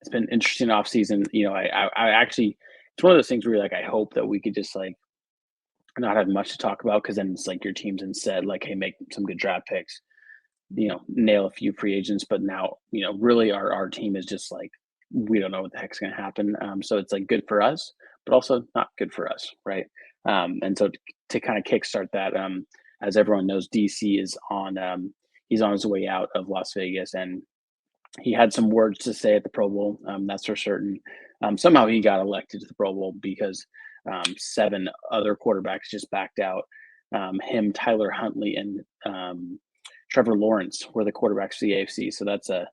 it's been interesting off season. I actually it's one of those things where like I hope that we could just like not have much to talk about because then it's like your team's instead like, hey, make some good draft picks, nail a few free agents. But now, really our team is just like we don't know what the heck's going to happen. So it's like good for us, but also not good for us, right? And so to kind of kickstart that, as everyone knows, DC is on he's on his way out of Las Vegas, and he had some words to say at the Pro Bowl. That's for certain. Somehow he got elected to the Pro Bowl because seven other quarterbacks just backed out. Him, Tyler Huntley, and Trevor Lawrence were the quarterbacks for the AFC. So that's a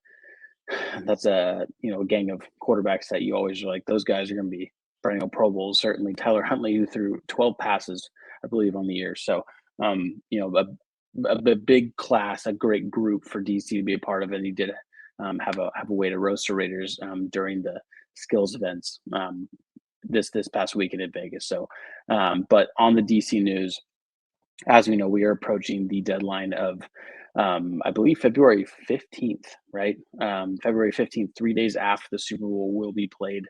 a gang of quarterbacks that you always are like those guys are going to be perennial Pro Bowls. Certainly Tyler Huntley, who threw 12 passes, I believe, on the year. So a big class, a great group for DC to be a part of, and he did have a way to roast the Raiders during the skills events this past weekend in Vegas. So, but on the DC news, as we know, we are approaching the deadline of, I believe, February 15th, right? February 15th, 3 days after the Super Bowl will be played,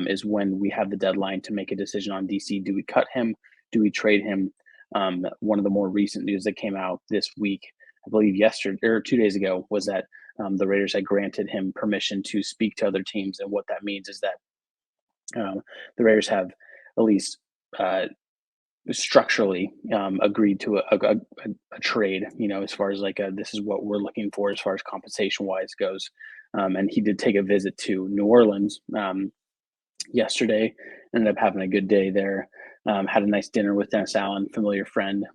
is when we have the deadline to make a decision on DC. Do we cut him? Do we trade him? One of the more recent news that came out this week, I believe yesterday or 2 days ago, was that the Raiders had granted him permission to speak to other teams. And what that means is that the Raiders have at least structurally agreed to a trade, as far as like this is what we're looking for as far as compensation wise goes. And he did take a visit to New Orleans yesterday, ended up having a good day there. Had a nice dinner with Dennis Allen, familiar friend,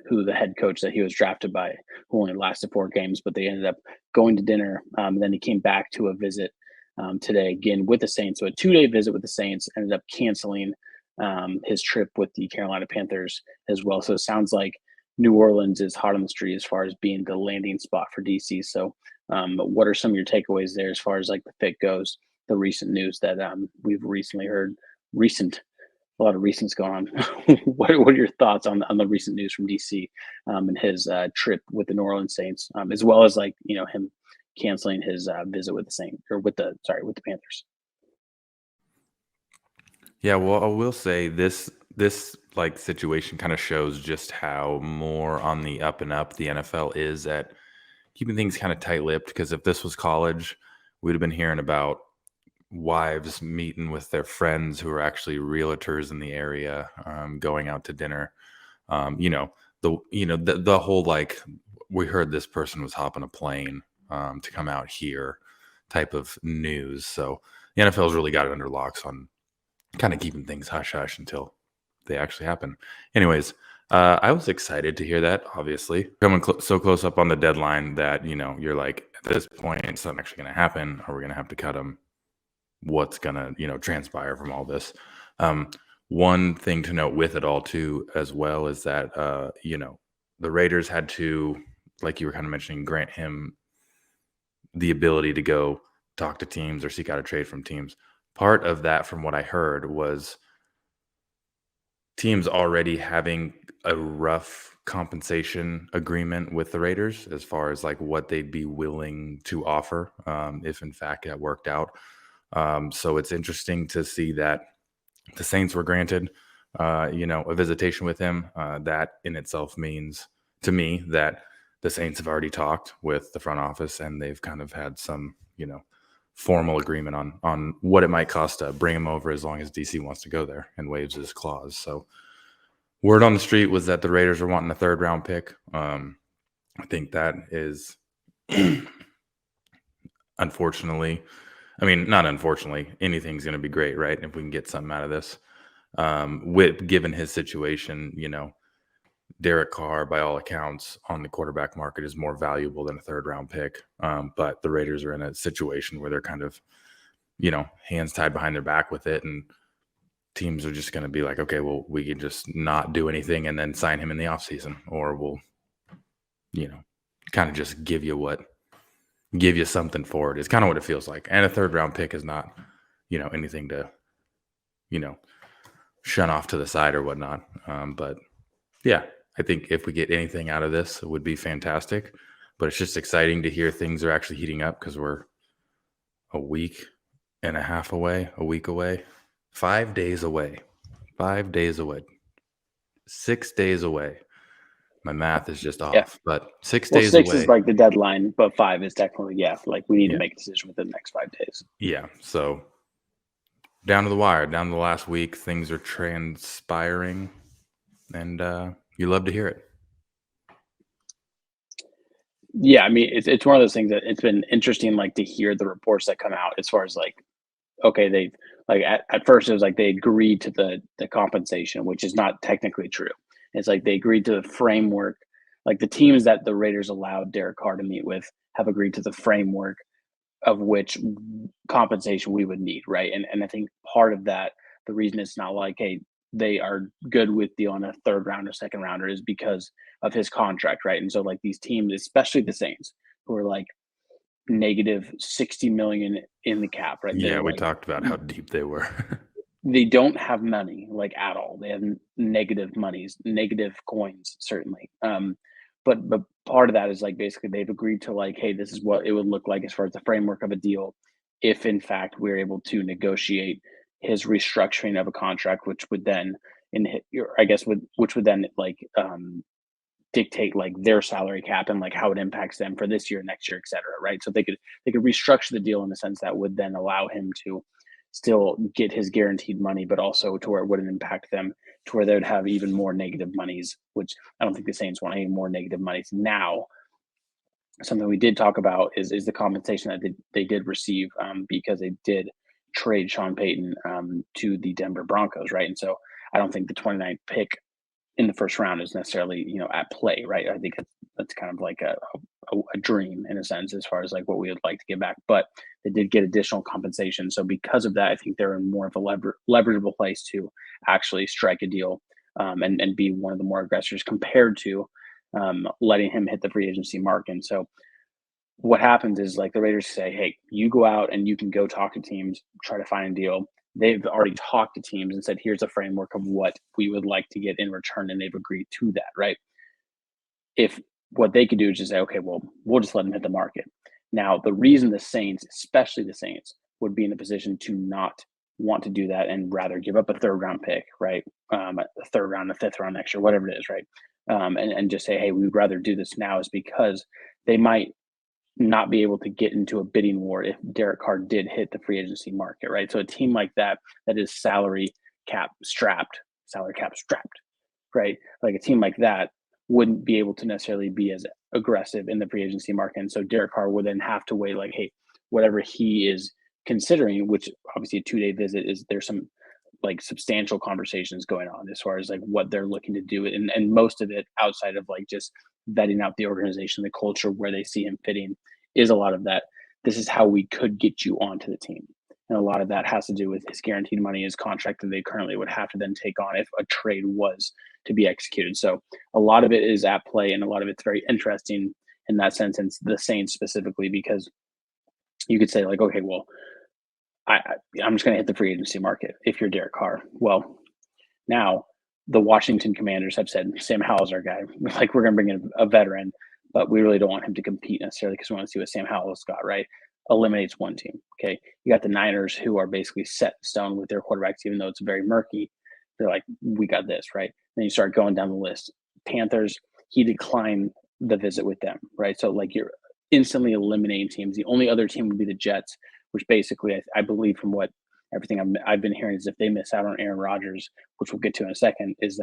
who the head coach that he was drafted by, who only lasted 4 games, but they ended up going to dinner. Then he came back to a visit today again with the Saints. So a 2-day visit with the Saints, ended up canceling his trip with the Carolina Panthers as well. So it sounds like New Orleans is hot on the street as far as being the landing spot for DC. So what are some of your takeaways there as far as like the fit goes? The recent news that we've recently heard, a lot of recents going on. what are your thoughts on the recent news from DC and his trip with the New Orleans Saints, as well as like him canceling his visit with the Saints or with the Panthers? Yeah, well, I will say this like situation kind of shows just how more on the up and up the NFL is at keeping things kind of tight-lipped. Because if this was college, we'd have been hearing about wives meeting with their friends who are actually realtors in the area, going out to dinner. You know, the whole like we heard this person was hopping a plane to come out here type of news. So the NFL's really got it under locks on kind of keeping things hush hush until they actually happen. Anyways, I was excited to hear that. Obviously, coming so close up on the deadline that you're like, at this point, it's not actually going to happen. Are we going to have to cut them? What's going to transpire from all this? One thing to note with it all too, as well, is that the Raiders had to, like you were kind of mentioning, grant him the ability to go talk to teams or seek out a trade from teams. Part of that, from what I heard, was teams already having a rough compensation agreement with the Raiders as far as like what they'd be willing to offer if in fact it worked out. So it's interesting to see that the Saints were granted, a visitation with him. That in itself means to me that the Saints have already talked with the front office and they've kind of had some, formal agreement on what it might cost to bring him over as long as DC wants to go there and waives his clause. So word on the street was that the Raiders are wanting a 3rd-round pick. I think that is unfortunately, not unfortunately, anything's going to be great, right? If we can get something out of this. Given his situation, Derek Carr, by all accounts, on the quarterback market is more valuable than a 3rd-round pick. But the Raiders are in a situation where they're kind of, hands tied behind their back with it. And teams are just going to be like, okay, well, we can just not do anything and then sign him in the offseason. Or we'll, kind of just give you something for it. It's kind of what it feels like. And a 3rd-round pick is not, anything to, shun off to the side or whatnot. But yeah, I think if we get anything out of this, it would be fantastic. But it's just exciting to hear things are actually heating up because we're a week and a half away, a week away, 5 days away, 5 days away, 6 days away. My math is just Yeah. off, but 6 Well, days 6 is away. like the deadline, but 5 is technically, yeah, like we need to Yeah. make a decision within the next 5 days. Yeah. So down to the wire, down to the last week, things are transpiring, and you love to hear it. Yeah, I mean, it's one of those things that it's been interesting, like, to hear the reports that come out as far as, like, okay, they like, at first, it was like they agreed to the compensation, which is not technically true. It's like they agreed to the framework. Like, the teams that the Raiders allowed Derek Carr to meet with have agreed to the framework of which compensation we would need, right? And I think part of that, the reason it's not like, hey, they are good with dealing a third rounder, second rounder, is because of his contract, right? And so like these teams, especially the Saints, who are like negative 60 million in the cap, right? Yeah, They're we like talked about how deep they were. they don't have money like at all. They have negative monies, negative coins, certainly. But part of that is like basically they've agreed to like, hey, this is what it would look like as far as the framework of a deal, if in fact we're able to negotiate his restructuring of a contract, which would then I guess would which would then like dictate like their salary cap and like how it impacts them for this year, next year, et cetera, right? So they could restructure the deal in a sense that would then allow him to still get his guaranteed money, but also to where it wouldn't impact them to where they would have even more negative monies, which I don't think the Saints want any more negative monies now. Something we did talk about is the compensation that they did receive because they did trade Sean Payton to the Denver Broncos, right? And so I don't think the 29th pick in the first round is necessarily at play, right? I think that's kind of like a dream in a sense as far as like what we would like to get back, but they did get additional compensation. So because of that, I think they're in more of a leverageable place to actually strike a deal and be one of the more aggressors compared to letting him hit the free agency mark. And so what happens is like the Raiders say, hey, you go out and you can go talk to teams, try to find a deal. They've already talked to teams and said, here's a framework of what we would like to get in return. And they've agreed to that, right? If what they could do is just say, okay, well, we'll just let them hit the market. Now, the reason the Saints, especially the Saints, would be in a position to not want to do that and rather give up a third round pick, right? A third round, a fifth round next year, whatever it is, right? And just say, hey, we'd rather do this now is because they might not be able to get into a bidding war if Derek Carr did hit the free agency market, right? So a team like that is salary cap strapped, right? Like a team like that wouldn't be able to necessarily be as aggressive in the free agency market. And so Derek Carr would then have to weigh like, hey, whatever he is considering, which obviously a 2-day visit is there's some like substantial conversations going on as far as like what they're looking to do. And most of it outside of like just vetting out the organization, the culture where they see him fitting is a lot of that. This is how we could get you onto the team. And a lot of that has to do with his guaranteed money, his contract that they currently would have to then take on if a trade was to be executed. So a lot of it is at play and a lot of it's very interesting in that sense. And the Saints specifically, because you could say like, okay, well, I'm just going to hit the free agency market if you're Derek Carr. Well, now the Washington Commanders have said Sam Howell's our guy. Like we're going to bring in a veteran, but we really don't want him to compete necessarily because we want to see what Sam Howell's got. Right, eliminates one team. Okay, you got the Niners who are basically set in stone with their quarterbacks, even though it's very murky. They're like, we got this, right? Then you start going down the list. Panthers, he declined the visit with them, right? So like you're instantly eliminating teams. The only other team would be the Jets, which basically I believe from what everything I've been hearing is if they miss out on Aaron Rodgers, which we'll get to in a second, is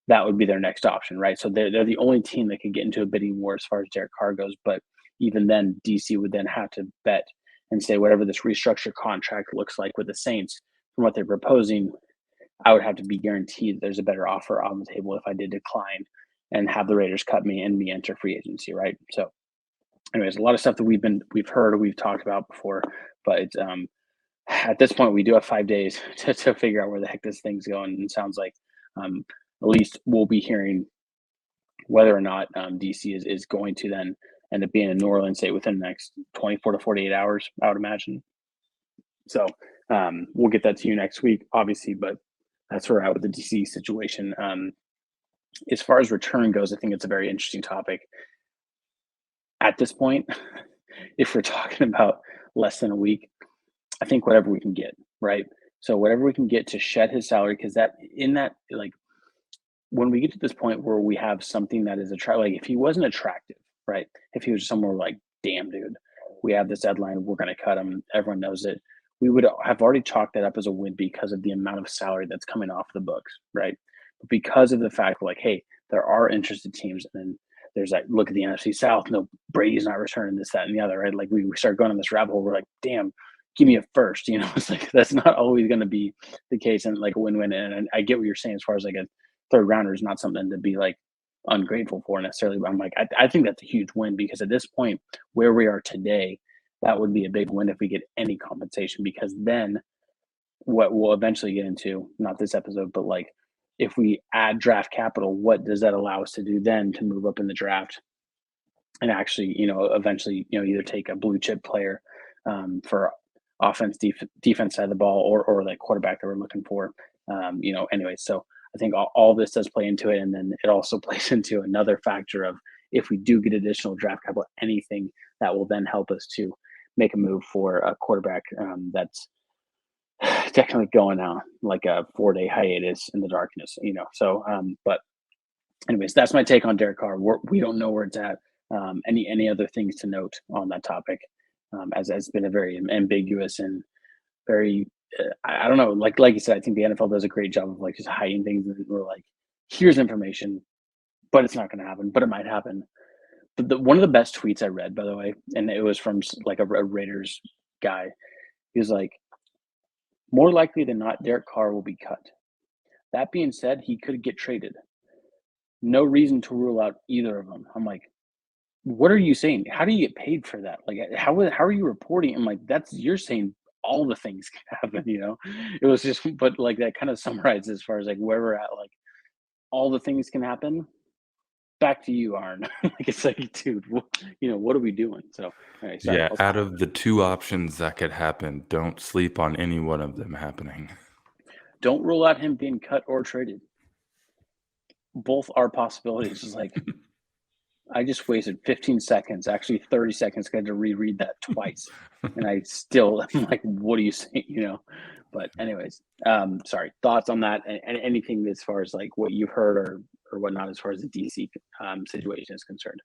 that would be their next option, right? So they're the only team that could get into a bidding war as far as Derek Carr goes. But even then, DC would then have to bet and say whatever this restructured contract looks like with the Saints from what they're proposing, I would have to be guaranteed there's a better offer on the table if I did decline and have the Raiders cut me and me enter free agency, right? So anyways, a lot of stuff that we've heard or we've talked about before, but it's at this point we do have 5 days to figure out where the heck this thing's going. And it sounds like at least we'll be hearing whether or not DC is going to then end up being in New Orleans state within the next 24 to 48 hours, I would imagine. So we'll get that to you next week, obviously, but that's where we're at with the DC situation. As far as return goes, I think it's a very interesting topic. At this point, if we're talking about less than a week, I think whatever we can get, right? So whatever we can get to shed his salary, because that in that like when we get to this point where we have something that is attractive, like if he wasn't attractive, right? If he was somewhere like, damn, dude, we have this deadline, we're going to cut him, everyone knows it. We would have already chalked that up as a win because of the amount of salary that's coming off the books, right? But because of the fact, like, hey, there are interested teams, and then there's like, look at the NFC South. No, Brady's not returning this, that, and the other, right? Like we start going on this rabbit hole. We're like, damn, give me a first. It's like that's not always going to be the case, and like a win-win. And I get what you're saying as far as like a third rounder is not something to be like ungrateful for necessarily. But I'm like, I think that's a huge win because at this point, where we are today, that would be a big win if we get any compensation because then what we'll eventually get into, not this episode, but like if we add draft capital, what does that allow us to do then to move up in the draft and actually, eventually, either take a blue chip player for defense side of the ball or like quarterback that we're looking for. Anyway, so I think all this does play into it. And then it also plays into another factor of if we do get additional draft capital, anything that will then help us to make a move for a quarterback that's technically going on like a 4-day hiatus in the darkness, but anyways, that's my take on Derek Carr. We don't know where it's at. Any other things to note on that topic? As it's been a very ambiguous and very, I don't know, like you said, I think the NFL does a great job of like just hiding things. And we're like, here's information, but it's not going to happen, but it might happen. But one of the best tweets I read, by the way, and it was from like a Raiders guy. He was like, more likely than not, Derek Carr will be cut. That being said, he could get traded. No reason to rule out either of them. I'm like, what are you saying? How do you get paid for that? Like, how are you reporting? I'm like, you're saying all the things can happen. It was just, but like that kind of summarizes as far as like where we're at, like all the things can happen. Back to you, Arn. Like, it's like, dude, what are we doing? So, anyway, sorry. Yeah, out of the two options that could happen, don't sleep on any one of them happening. Don't rule out him being cut or traded. Both are possibilities. It's like, I just wasted 15 seconds, actually 30 seconds. I had to reread that twice. And I still, I'm like, what are you saying? But anyways, sorry. Thoughts on that and anything as far as like what you've heard or whatnot as far as the DC situation is concerned?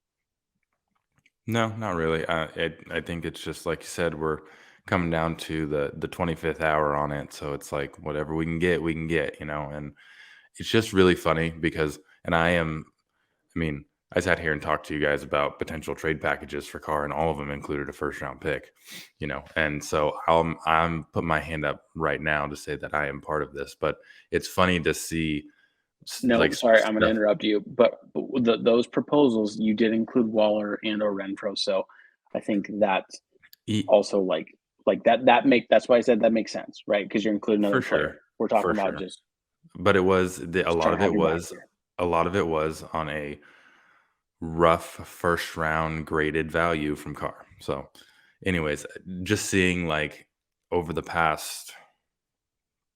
No, not really. I think it's just like you said, we're coming down to the 25th hour on it. So it's like whatever we can get. And it's just really funny because, and I mean, I sat here and talked to you guys about potential trade packages for Carr, and all of them included a first round pick. And so I'm putting my hand up right now to say that I am part of this. But it's funny to see. No, sorry, I'm going to interrupt you. But those proposals, you did include Waller and or Renfro. So I think that also like that's why I said that makes sense, right? Because you're including another player. Sure. We're talking about just. But it was a lot of it was on a rough first round graded value from Carr. So anyways, just seeing like over the past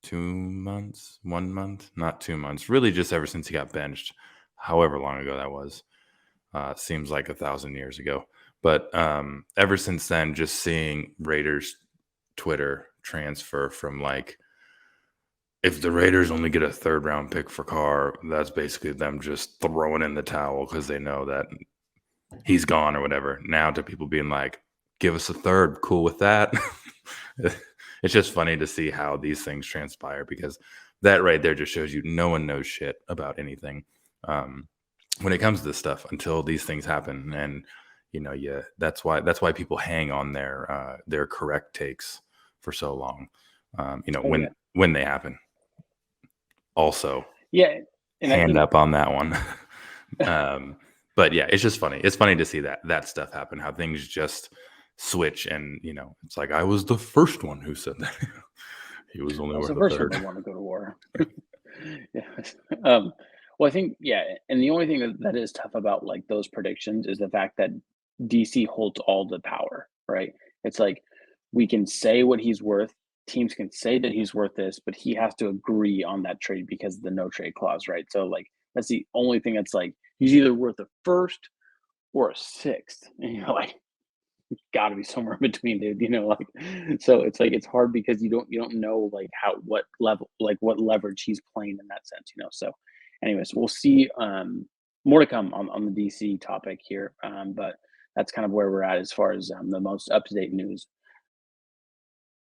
2 months, 1 month, not 2 months, really just ever since he got benched, however long ago that was, seems like 1,000 years ago. But ever since then, just seeing Raiders Twitter transfer from like, if the Raiders only get a third round pick for Carr, that's basically them just throwing in the towel because they know that he's gone or whatever. Now to people being like, give us a third, cool with that. It's just funny to see how these things transpire because that right there just shows you no one knows shit about anything when it comes to this stuff until these things happen. And that's why people hang on their correct takes for so long. When they happen. Also, yeah, and hand up on that one. But yeah, it's just funny. It's funny to see that stuff happen, how things just switch. And, it's like, I was the first one who said that. He was only worth a third. I want to go to war. Yeah. Well, I think, and the only thing that is tough about like those predictions is the fact that DC holds all the power, right? It's like we can say what he's worth. Teams can say that he's worth this, but he has to agree on that trade because of the no trade clause, right? So like that's the only thing that's like he's either worth a first or a sixth. And you're like, got to be somewhere in between, dude. Like so it's like it's hard because you don't know like how what level like what leverage he's playing in that sense. So, anyways, we'll see. More to come on the DC topic here, but that's kind of where we're at as far as the most up to date news.